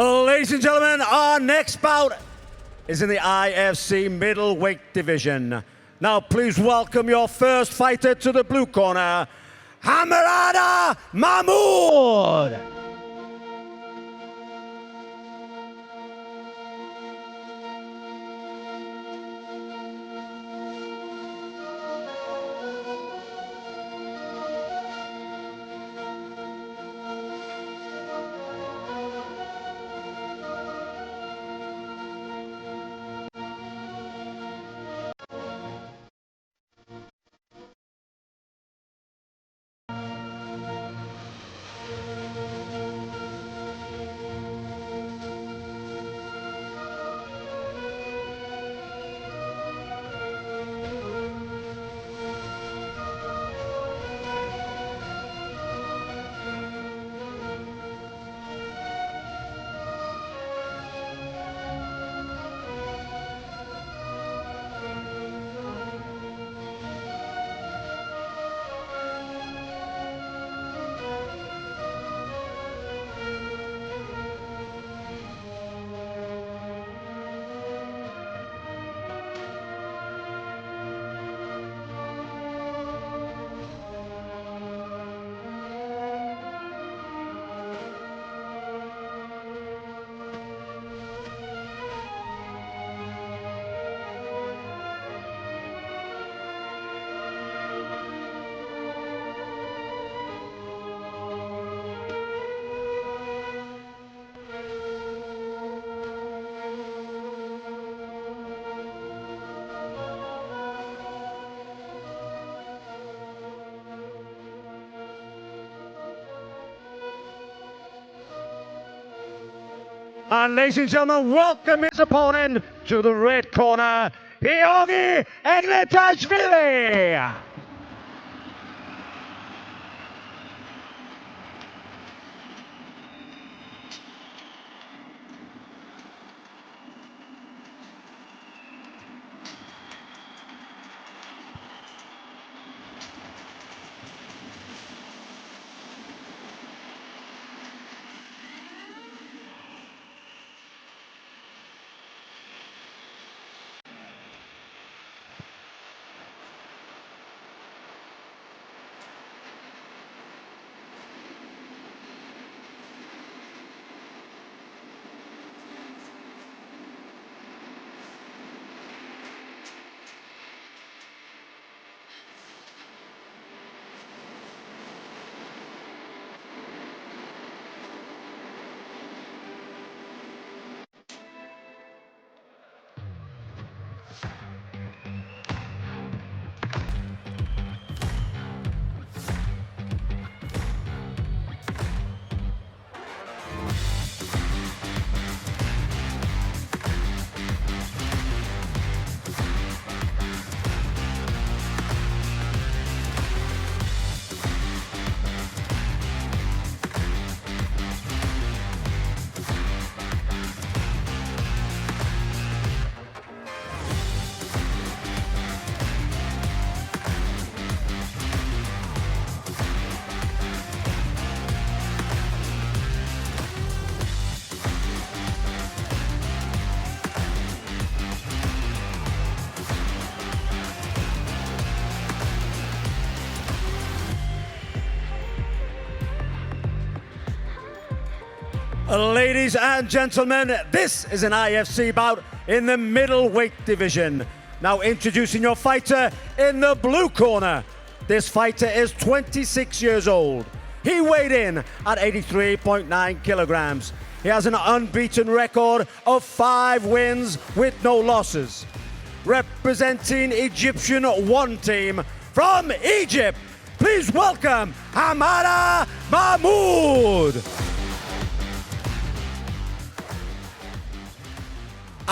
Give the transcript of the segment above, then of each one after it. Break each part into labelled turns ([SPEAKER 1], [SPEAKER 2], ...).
[SPEAKER 1] Ladies and gentlemen, our next bout is in the IFC middleweight division. Now please welcome your first fighter to the blue corner, Hamarada Mahmoud. And ladies and gentlemen, welcome his opponent to the red corner, Georgi Egletashvili. Ladies and gentlemen, this is an IFC bout in the middleweight division. Now introducing your fighter in the blue corner. This fighter is 26 years old. He weighed in at 83.9 kilograms. He has an unbeaten record of 5 wins with no losses. Representing Egyptian One Team from Egypt, please welcome Hamarada Mahmoud.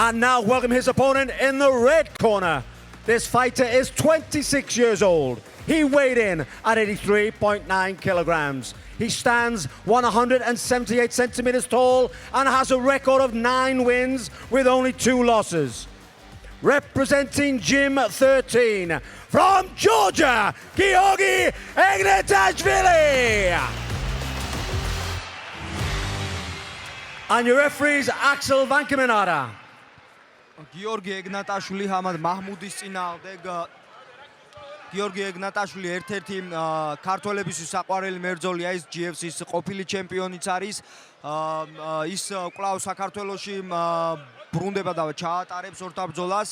[SPEAKER 1] And now welcome his opponent in the red corner. This fighter is 26 years old. He weighed in at 83.9 kilograms. He stands 178 centimeters tall and has a record of 9 wins with only 2 losses. Representing Gym 13 from Georgia, Georgi Egletashvili. And your referees, Axel Vankemenara.
[SPEAKER 2] გიორგი ეგნატაშვილი ჰამად მაჰმუდის წინააღმდეგ გიორგი ეგნატაშვილი ერთ-ერთი ქართველებისთვის საყვარელი მებრძოლია, ის GFC-ის ყოფილი ჩემპიონიც არის. ის კვლავ საქართველოში ბრუნდება და ჩაატარებს ორთაბრძოლას.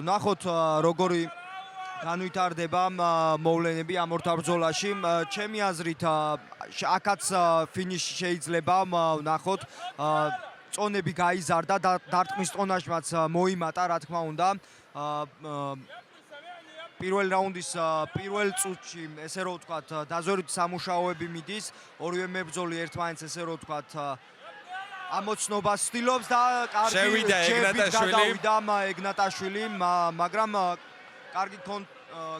[SPEAKER 2] ნახოთ როგორი განვითარდება მოვლენები ამ ორთაბრძოლაში. ჩემი აზრით აქაც ფინიში შეიძლება ნახოთ. წონები გაიზარდა და დარტყმის ტონაჟმაც მოიმატა, რა თქმა უნდა. პირველ რაუნდის პირველ წუთში, ესე რომ ვთქვათ, დაზვერვით სამუშაოები მიდის. ორივე მებრძოლი ერთმანეთს ესე რომ ვთქვათ, ამოცნობას ცდილობს და კარგი გადავიდა ეგნატაშვილი, მაგრამ კარგი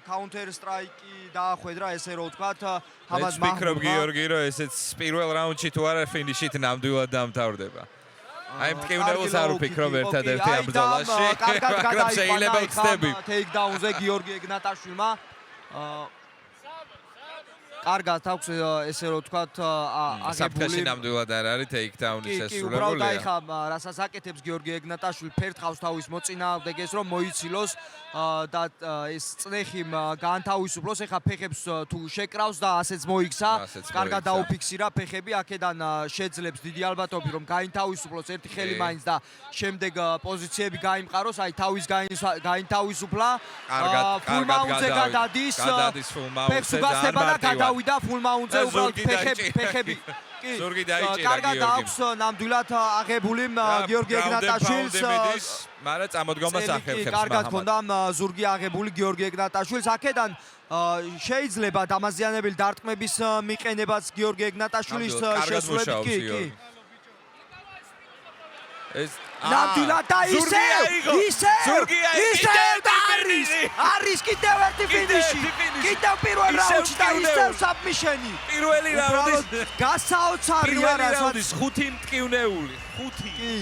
[SPEAKER 2] counter strike-ი დაახვედრა, ესე რომ ვთქვათ.
[SPEAKER 3] ამას ვფიქრობ გიორგი, რომ ესეც პირველ რაუნდში თუ არა ფინიშით ნამდვილად დამთავრდება. აი მტკივნეულს არ ვფიქრობ ერთადერთი ამ ბრძოლაში. მაგრამ შეიძლება ვცდები.
[SPEAKER 2] Takedown-ზე გიორგი ეგნატაშვილმა კარგად აქვს ესე რომ ვთქვათ აღებული.
[SPEAKER 3] საფრთხეში ნამდვილად არ არის takedown-ის შესრულებული.
[SPEAKER 2] უბრალოდ აი ხა რასაც აკეთებს გიორგი ეგნატაშვილი, ფერთხავს თავის მოწინააღმდეგეს რომ მოიცილოს და ეს წნეხი განთავისუფლოს. ეხა ფეხებს თუ შეკრავს და ასეც მოიქცა, კარგად დაუფიქსირა ფეხები, აქედან შეძლებს დიდი ალბათობით რომ გაინთავისუფლოს ერთი ხელი მაინც და შემდეგ პოზიციები გაიმყაროს. აი თავის გაინთავისუფლა, ფულმაუნტზე გადადის, ფეხს უგასდება და გადავიდა ფულმაუნტზე, უბრალოდ ფეხები
[SPEAKER 3] ზურგი დაიჭირა
[SPEAKER 2] კარგად აქვს ნამდვილად აღებული გიორგი ეგნატაშვილს,
[SPEAKER 3] მაგრამ წამოდგომას ახერხებს.
[SPEAKER 2] კარგად ქონდა ზურგი აღებული გიორგი ეგნატაშვილს. აქედან შეიძლება დამაზიანებელი დარტყმების მიყენებაც გიორგი ეგნატაშვილის შესრულებით კი.
[SPEAKER 3] ეს
[SPEAKER 2] ნამდვილად და ისევ არის კიდევ ერთი ფინიში. კიდევ პირველ რაუნდში და ისევ საბმიშენი.
[SPEAKER 3] პირველი რაუნდის
[SPEAKER 2] გასაოცარია
[SPEAKER 3] რაუნდის 5 მტკივნეული. 5. კი.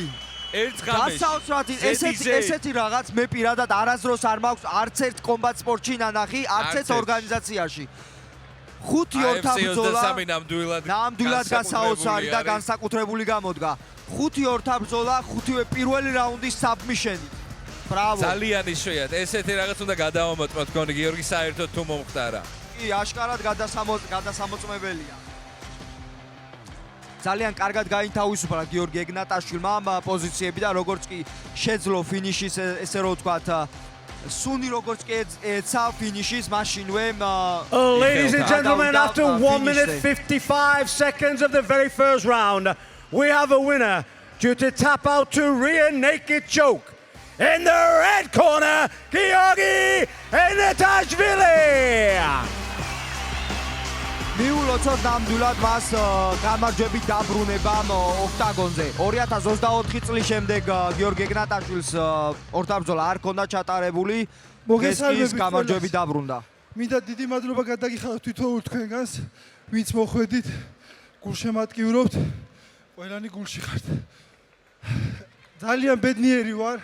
[SPEAKER 3] ერთ ღამეში.
[SPEAKER 2] გასაოცრად ესეთი რაღაც მე პირადად არასდროს არ მაქვს არც ერთ კომბატ სპორტში ნანახი, არც ერთ ორგანიზაციაში. 5 ორთაბრძოლა ნამდვილად გასაოცარი და განსაკუთრებული გამოდგა. 5 ორთაბრძოლა, 5-ვე პირველი რაუნდის საბმიშენი. ბრავო.
[SPEAKER 3] ძალიან იშვიათ. ესეთი რაღაც უნდა გადავამოწმოთ გონი გიორგი საერთოდ თუ მომხდარა.
[SPEAKER 2] კი, აშკარად გადასამოწმებელია. ძალიან კარგად გაინთავისუფლა გიორგი ეგნატაშვილმა ამ პოზიციები და როგორც კი შეძლო ფინიშის, ესე რომ ვთქვათ, სუნი როგორც კი ეცა ფინიშის მაშინვე.
[SPEAKER 1] Ladies and gentlemen, after 1 minute 55 seconds of the very first round, we have a winner due to tap out to rear naked choke. In the red corner, Giorgi Egnatasvili.
[SPEAKER 2] მიულოცოთ ნამდვილად მას გამარჯვებით დაბრუნება ოქტაგონზე. 2024 წლის შემდეგ გიორგი ეგნატაშვილს ორთაბრძოლა არ ქონდა ჩატარებული. მოგესალმებით გამარჯვებით დაბრუნდა.
[SPEAKER 4] მინდა დიდი მადლობა გადაგიხადოთ თითოეულ თქვენგანს, ვინც მოხვედით, გულშემატკივრობთ. ყველანი გულში ხართ. ძალიან ბედნიერი ვარ.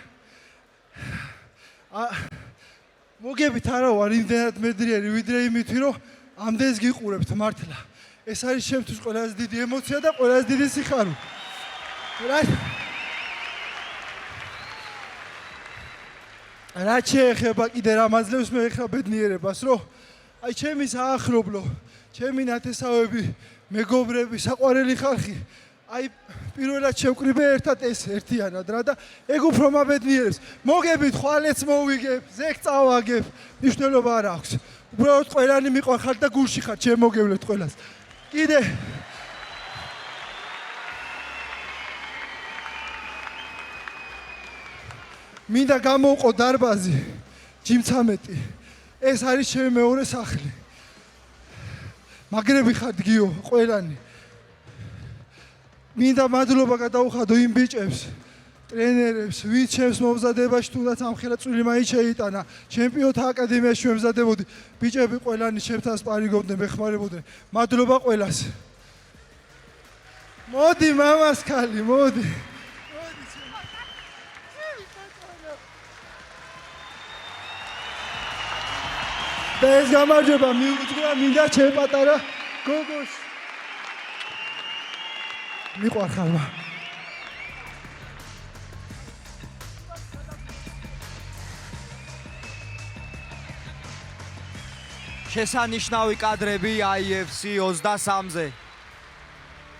[SPEAKER 4] მოგებით არა ვარ იმდენად მედრიერი, ვიდრე იმითი, რომ ამდენს გიყურებთ მართლა. ეს არის ჩემთვის ყველაზე დიდი ემოცია და ყველაზე დიდი სიხარული. რაც შეეხება კიდე რამაძლევს მე ეხლა ბედნიერებას, რომ აი ჩემი საახლობლო, ჩემი ნათესავები, მეგობრები, საყვარელი ხალხი აი პირველად შევკრიბე ერთად ეს ერთიანად რა და ეგ უფრო მაბედნიერებს. მოგებით ხვალეც მოვიგებ, ზეგ წავაგებ, მნიშვნელობა არ აქვს. უბრალოდ ყველანი მიყვარხართ და გულში ხართ, შემოგევლეთ ყველას. კიდე მინდა გამოვყო დარბაზი, ჯიმ-13. ეს არის ჩემი მეორე სახლი. მაგრები ხართ გიო, ყველანი. მინდა მადლობა გადაუხადო იმ ბიჭებს, ტრენერებს, ვინც ჩემს მომზადებაში თუნდაც ამხელა წვლილი მაინც შეიტანა. ჩემპიონთა აკადემიაში ვემზადებოდი. ბიჭები ყველანი ჩემთან სპარინგობდნენ, მეხმარებოდნენ. მადლობა ყველას. მოდი მამას ქალი, მოდი. და ეს გამარჯვება მიუძღვა მინდა ჩემ პატარა გოგოს. მიყვარხალმა.
[SPEAKER 2] შესანიშნავი კადრები IFC 23-ზე.